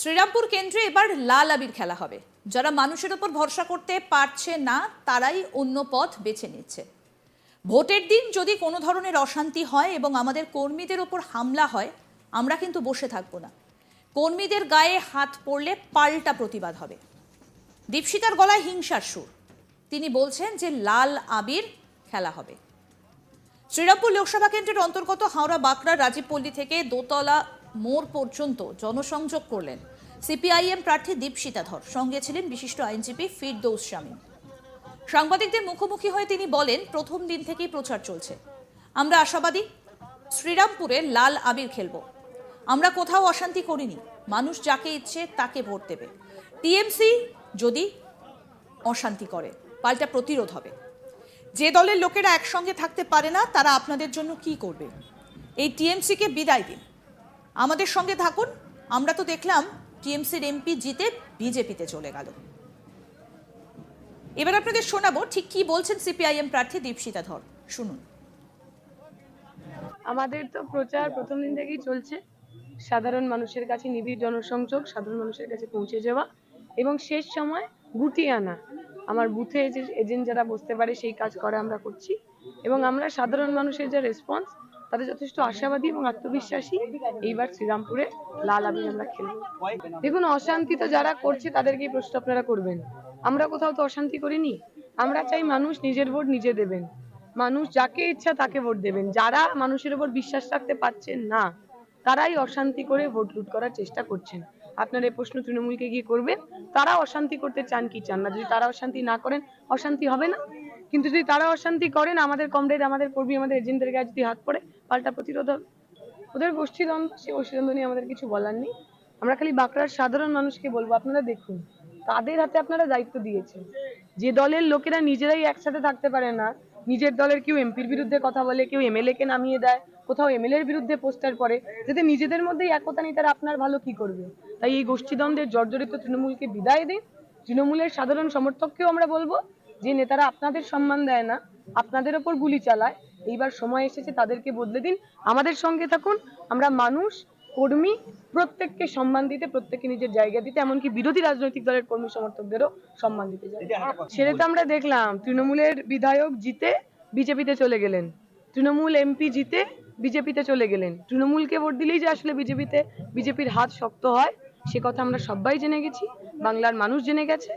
শ্রীরামপুর কেন্দ্রে এবার লাল আবির খেলা হবে। যারা মানুষের উপর ভরসা করতে পারছে না তারাই অন্য পথ বেছে নিচ্ছে। ভোটের দিন যদি কোনো ধরনের অশান্তি হয় এবং আমাদের কর্মীদের উপর হামলা হয়, আমরা কিন্তু বসে থাকবো না। কর্মীদের গায়ে হাত পড়লে পাল্টা প্রতিবাদ হবে। দীপশিতার গলায় হিংসার সুর। তিনি বলছেন যে লাল আবির খেলা হবে। শ্রীরামপুর লোকসভা কেন্দ্রের অন্তর্গত হাওড়া বাঁকড়া রাজীবপল্লী থেকে দোতলা মোড় পর্যন্ত জনসংযোগ করলেন সিপিআইএম প্রার্থী দীপশিতা ধর। সঙ্গে ছিলেন বিশিষ্ট আইনজীবী ফিরদৌস শামীম। সাংবাদিকদের মুখোমুখি হয়ে তিনি বলেন, প্রথম দিন থেকেই প্রচার চলছে। আমরা আশাবাদী, শ্রীরামপুরে লাল আবির খেলব। আমরা কোথাও অশান্তি করিনি। মানুষ যাকে ইচ্ছে তাকে ভোট দেবে। টিএমসি যদি অশান্তি করে পাল্টা প্রতিরোধ হবে। যে দলের লোকেরা একসঙ্গে থাকতে পারে না তারা আপনাদের জন্য কি করবে? এই টিএমসিকে বিদায় দিন, আমাদের সঙ্গে থাকুন। আমরা তো দেখলাম টিএমসির এমপি জিতে বিজেপিতে চলে গেল। এবার আপনাদের শোনাবো ঠিক কি বলছেন সিপিআইএম প্রার্থী দীপশিতা ধর। শুনুন। আমাদের তো প্রচার প্রথম দিন থেকেই চলছে। সাধারণ মানুষের কাছে নিবিড় জনসংযোগ, সাধারণ মানুষের কাছে পৌঁছে যাওয়া এবং শেষ সময় গুটিয়ে আনা। আমার বুথে যে এজেন্ট যারা বসতে পারে সেই কাজ করা আমরা করছি এবং আমরা সাধারণ মানুষের যে রেসপন্স তাদের যথেষ্ট আশাবাদী এবং আত্মবিশ্বাসী। এইবার শ্রীরামপুরে লাল আবির আমরা খেলবো। দেখুন, অশান্তি তো যারা করছে তাদেরকেই প্রশ্ন আপনারা করবেন। আমরা কোথাও তো অশান্তি করিনি। আমরা চাই মানুষ নিজের ভোট নিজে দেবেন, মানুষ যাকে ইচ্ছা তাকে ভোট দেবেন। যারা মানুষের উপর বিশ্বাস রাখতে পারছেন না তারাই অশান্তি করে ভোট লুট করার চেষ্টা করছেন। আপনার এই প্রশ্ন তৃণমূলকে গিয়ে করবেন, তারা অশান্তি করতে চান কি চান না। যদি তারা অশান্তি না করেন, অশান্তি হবে না। কিন্তু যদি তারা অশান্তি করেন, আমাদের কমরেড, আমাদের কর্মী, আমাদের এজেন্টদের গায়ে যদি হাত পড়ে, পাল্টা প্রতিরোধ হবে। ওদের গোষ্ঠীদ্বন্দ্ব, সেই গোষ্ঠীদ্বন্দ্ব নিয়ে আমাদের কিছু বলার নেই। আমরা খালি বাঁকড়ার সাধারণ মানুষকে বলবো, আপনারা দেখুন, তাদের হাতে আপনারা দায়িত্ব দিয়েছেন। যে দলের লোকেরা নিজেরাই একসাথে থাকতে পারে না, নিজের দলের কেউ এমপির বিরুদ্ধে কথা বলে, কেউ এমএলএ কে নামিয়ে দেয়, কোথাও এমএলএ এর বিরুদ্ধে পোস্টার পড়ে, যাতে নিজেদের মধ্যেই একতা নেই, তারা আপনার ভালো কি করবে? তাই এই গোষ্ঠীদ্বন্দ্বের জর্জরিত তৃণমূলকে বিদায় দিন। তৃণমূলের সাধারণ সমর্থককেও আমরা বলবো, যে নেতারা আপনাদের সম্মান দেয় না, আপনাদের ওপর গুলি চালায়, এইবার সময় এসেছে তাদেরকে বদলে দিন। আমাদের সঙ্গে থাকুন। আমরা মানুষ, কর্মী, প্রত্যেককে সম্মান দিতে, প্রত্যেককে নিজের জায়গা দিতে, এমনকি বিরোধী রাজনৈতিক দলের কর্মী সমর্থকদেরও সম্মান দিতে চাই। সেটা তো আমরা দেখলাম, তৃণমূলের বিধায়ক জিতে বিজেপিতে চলে গেলেন, তৃণমূল এমপি জিতে বিজেপিতে চলে গেলেন। তৃণমূলকে ভোট দিলেই যে আসলে বিজেপির হাত শক্ত হয়, সে কথা আমরা সবাই জেনে গেছি, বাংলার মানুষ জেনে গেছে।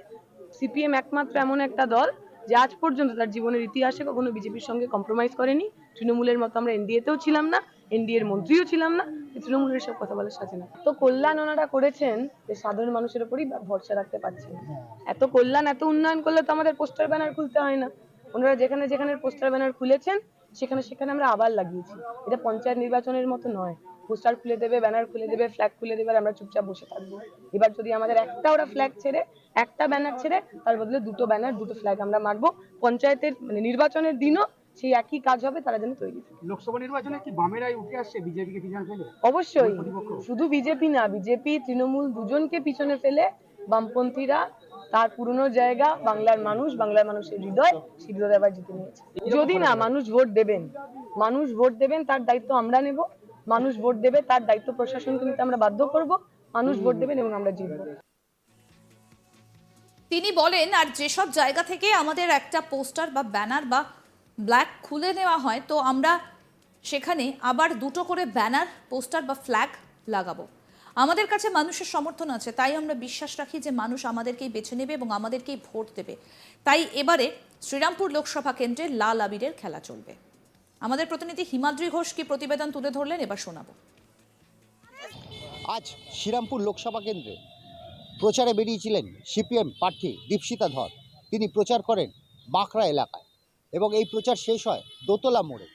সিপিএম একমাত্র এমন একটা দল যে আজ পর্যন্ত তার জীবনের ইতিহাসে কখনো বিজেপির সঙ্গে কম্প্রোমাইজ করেনি। তৃণমূলের মতো আমরা এনডিএতেও ছিলাম না, এনডিএর মন্ত্রীও ছিলাম না, তৃণমূলের সব কথা বলার সাথে না। তো কল্যাণ ওনারা করেছেন যে সাধারণ মানুষের উপরই ভরসা রাখতে পারছেন। এত কল্যাণ, এত উন্নয়ন করলে তো আমাদের পোস্টার ব্যানার খুলতে হয় না। ওনারা যেখানে যেখানে পোস্টার ব্যানার খুলেছেন সেখানে সেখানে আমরা আবার লাগিয়েছি। এটা পঞ্চায়েত নির্বাচনের মতো নয়, পোস্টার খুলে দেবে, ব্যানার খুলে দেবে, ফ্ল্যাগ খুলে দেবে, আর আমরা চুপচাপ বসে থাকবো। এবার যদি আমাদের একটা ওরা ফ্ল্যাগ ছেড়ে, একটা ব্যানার ছেড়ে, তার বদলে দুটো ব্যানার, দুটো ফ্ল্যাগ আমরা মারবো। পঞ্চায়েতের নির্বাচনের দিনও সেই একই কাজ হবে, তারা যেন তৈরি। লোকসভা নির্বাচনে কি বামেরাই উঠে আসছে বিজেপিকে পিছনে ফেলে? অবশ্যই, শুধু বিজেপি না, বিজেপি তৃণমূল দুজনকে পিছনে ফেলে বামপন্থীরা তার পুরনো জায়গা, বাংলার মানুষ, বাংলার মানুষের হৃদয়, সেই হৃদয় আবার জিতে নিয়েছে। যদি না মানুষ ভোট দেবেন, মানুষ ভোট দেবেন, তার দায়িত্ব আমরা নেব। মানুষ ভোট দেবে, তার দায়িত্ব প্রশাসনকে নিতে আমরা বাধ্য করব। মানুষ ভোট দেবেন এবং আমরা জিতব। তিনি বলেন, আর যেসব জায়গা থেকে আমাদের একটা পোস্টার বা ব্যানার বা ব্ল্যাক খুলে নেওয়া হয়, তো আমরা সেখানে আবার দুটো করে ব্যানার, পোস্টার বা ফ্ল্যাগ লাগাবো। আমাদের কাছে মানুষের সমর্থন আছে, তাই আমরা বিশ্বাস রাখি যে মানুষ আমাদেরকেই বেছে নেবে এবং আমাদেরকেই ভোট দেবে। তাই এবারে শ্রীরামপুর লোকসভা কেন্দ্রে লাল আবিরের খেলা চলবে। আমাদের প্রতিনিধি হিমাদ্রি ঘোষ কি প্রতিবেদন তুলে ধরলেন, এবার শোনাবো। আজ শ্রীরামপুর লোকসভা কেন্দ্রে প্রচারে বেরিয়েছিলেন সিপিএম প্রার্থী দীপশিতা ধর। তিনি প্রচার করেন বাঁকড়া এলাকায় এবং এই প্রচার শেষ হয় দোতলা মোড়ে।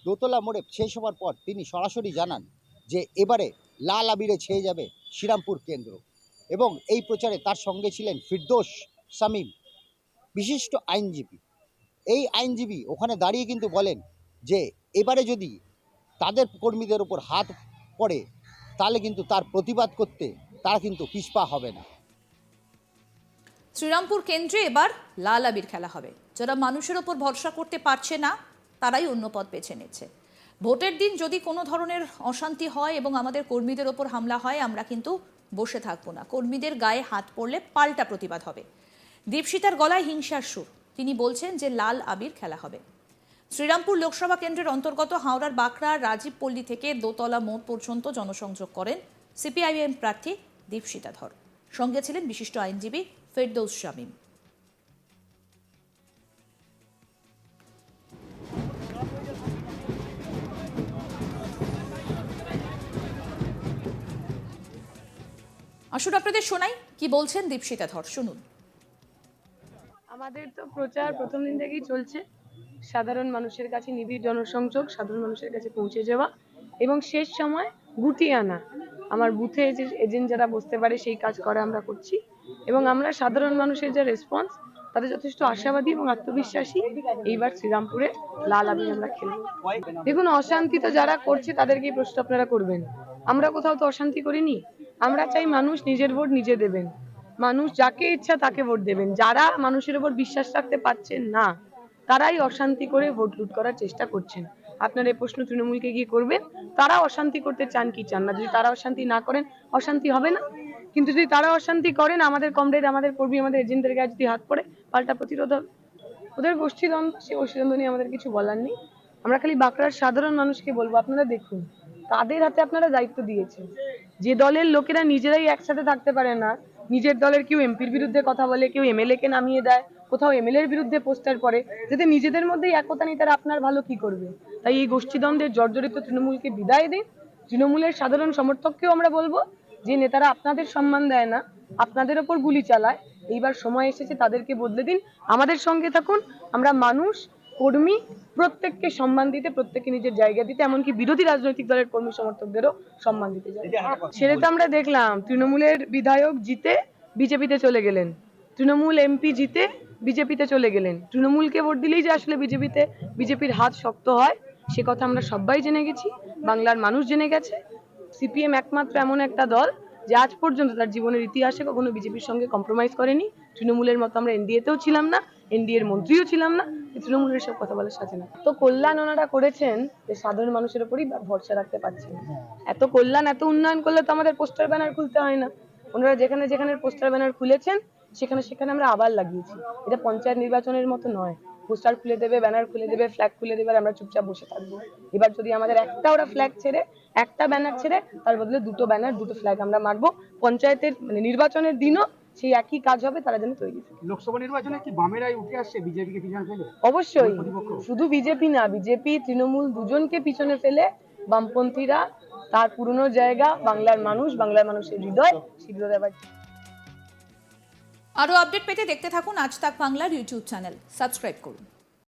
দোতলা মোড়ে শেষ হওয়ার পর তিনি সরাসরি জানান যে এবারে লাল আবিরে ছেয়ে যাবে শ্রীরামপুর কেন্দ্র। এবং এই প্রচারে তার সঙ্গে ছিলেন ফিরদৌস শামীম, বিশিষ্ট আইনজীবী। এই আইনজীবী ওখানে দাঁড়িয়ে কিন্তু বলেন যে এবারে যদি তাদের কর্মীদের উপর হাত পড়ে তাহলে কিন্তু তার প্রতিবাদ করতে তারা কিন্তু পিছপা হবে না। শ্রীরামপুর কেন্দ্রে এবার লাল আবির খেলা হবে। যারা মানুষের ওপর ভরসা করতে পারছে না তারাই অন্য পথ বেছে নিচ্ছে। ভোটের দিন যদি কোনো ধরনের অশান্তি হয় এবং আমাদের কর্মীদের ওপর হামলা হয়, আমরা কিন্তু বসে থাকবো না, কর্মীদের গায়ে হাত পড়লে পাল্টা প্রতিবাদ হবে। দীপশিতার গলায় হিংসার সুর, তিনি বলছেন যে লাল আবির খেলা হবে। শ্রীরামপুর লোকসভা কেন্দ্রের অন্তর্গত হাওড়ার বাঁকড়া রাজীব পল্লী থেকে দোতলা মোড় পর্যন্ত জনসংযোগ করেন সিপিআইএম প্রার্থী দীপশিতা ধর। সঙ্গে ছিলেন বিশিষ্ট আইনজীবী ফেরদৌস শামীম। আসুন আপনাদের শোনাই কি বলছেন দীপশিতা ধর, শুনুন। আমাদের তো প্রচার প্রথম দিন থেকেই চলছে, সাধারণ মানুষের কাছে নিবিড় জনসংযোগ, সাধারণ মানুষের কাছে পৌঁছে যাওয়া এবং শেষ সময় গুটিয়ে আনা। আমার বুথে যে এজেন্ট যারা বসতে পারে সেই কাজ করা আমরা করছি এবং আমরা সাধারণ মানুষের যে রেসপন্স তাদের যথেষ্ট আশাবাদী এবং আত্মবিশ্বাসী। এইবার শ্রীরামপুরে লাল আবির আমরা খেলবো। দেখুন, অশান্তি তো যারা করছে তাদেরকেই প্রশ্ন আপনারা করবেন। আমরা কোথাও তো অশান্তি করিনি। আমরা চাই মানুষ নিজের ভোট নিজে দেবেন, মানুষ যাকে ইচ্ছা তাকে ভোট দেবেন। যারা মানুষের উপর বিশ্বাস রাখতে পারছেন না তারাই অশান্তি করে ভোট লুট করার চেষ্টা করছেন। আপনার এই প্রশ্ন তৃণমূলকে গিয়ে করবেন, তারা অশান্তি করতে চান কি চান না। যদি তারা অশান্তি না করেন, অশান্তি হবে না। কিন্তু যদি তারা অশান্তি করেন, আমাদের কমরেড, আমাদের কর্মী, আমাদের এজেন্টদের গায়ে যদি হাত পড়ে, পাল্টা প্রতিরোধ হবে। ওদের গোষ্ঠীদ্বন্দ্ব, সেই গোষ্ঠীদ্বন্দ্ব নিয়ে আমাদের কিছু বলার নেই। আমরা খালি বাঁকড়ার সাধারণ মানুষকে বলবো, আপনারা দেখুন, তাদের হাতে আপনারা দায়িত্ব দিয়েছেন। যে দলের লোকেরা নিজেরাই একসাথে থাকতে পারে না, নিজের দলের কেউ এমপির বিরুদ্ধে কথা বলে, কেউ এমএলএ কে নামিয়ে দেয়, কোথাও এমএলএ এর বিরুদ্ধে পোস্টার করে, যাতে নিজেদের মধ্যেই একতা নেই, তারা আপনার ভালো কি করবে? তাই এই গোষ্ঠীদ্বন্দ্বের জর্জরিত তৃণমূলকে বিদায় দিন। তৃণমূলের সাধারণ সমর্থককেও আমরা বলবো, যে নেতারা আপনাদের সম্মান দেয় না, আপনাদের ওপর গুলি চালায়, এইবার সময় এসেছে তাদেরকে বদলে দিন। আমাদের সঙ্গে থাকুন। আমরা মানুষ, কর্মী, প্রত্যেককে সম্মান দিতে, প্রত্যেককে নিজের জায়গা দিতে, এমনকি বিরোধী রাজনৈতিক দলের কর্মী সমর্থকদেরও সম্মান দিতে চাই। সেটা তো আমরা দেখলাম, তৃণমূলের বিধায়ক জিতে বিজেপিতে চলে গেলেন, তৃণমূল এমপি জিতে বিজেপিতে চলে গেলেন। তৃণমূলকে ভোট দিলেই যে আসলে বিজেপির হাত শক্ত হয়, সে কথা আমরা সবাই জেনে গেছি, বাংলার মানুষ জেনে গেছে। সিপিএম একমাত্র এমন একটা দল যে আজ পর্যন্ত তার জীবনের ইতিহাসে কখনো বিজেপির সঙ্গে কম্প্রোমাইজ করেনি। তৃণমূলের মতো আমরা এনডিএতেও ছিলাম না, এনডিএর মন্ত্রীও ছিলাম না, তৃণমূলের সব কথা বলার সাথে না। তো কল্যাণ ওনারা করেছেন যে সাধারণ মানুষের উপরই ভরসা রাখতে পারছেন। এত কল্যাণ, এত উন্নয়ন করলে তো আমাদের পোস্টার ব্যানার খুলতে হয় না। ওনারা যেখানে যেখানে পোস্টার ব্যানার খুলেছেন সেখানে সেখানে আমরা আবার লাগিয়েছি। এটা পঞ্চায়েত নির্বাচনের মতো নয়, পোস্টার খুলে দেবে, ব্যানার খুলে দেবে, ফ্ল্যাগ খুলে দেবে, আর আমরা চুপচাপ বসে থাকবো। এবার যদি আমাদের একটা ওরা ফ্ল্যাগ ছেড়ে, একটা ব্যানার ছেড়ে, তার বদলে দুটো ব্যানার, দুটো ফ্ল্যাগ আমরা মারবো। পঞ্চায়েতের নির্বাচনের দিনও সেই একই কাজ হবে, তারা যেন তৈরি। লোকসভা নির্বাচনে কি বামেরাই উঠে আসছে বিজেপিকে পিছনে ফেলে? অবশ্যই, শুধু বিজেপি না, বিজেপি তৃণমূল দুজনকে পিছনে ফেলে বামপন্থীরা তার পুরনো জায়গা, বাংলার মানুষ, বাংলার মানুষের হৃদয়, সেগুলো আবার। আরও আপডেট পেতে দেখতে থাকুন আজ তাক বাংলার ইউটিউব চ্যানেল, সাবস্ক্রাইব করুন।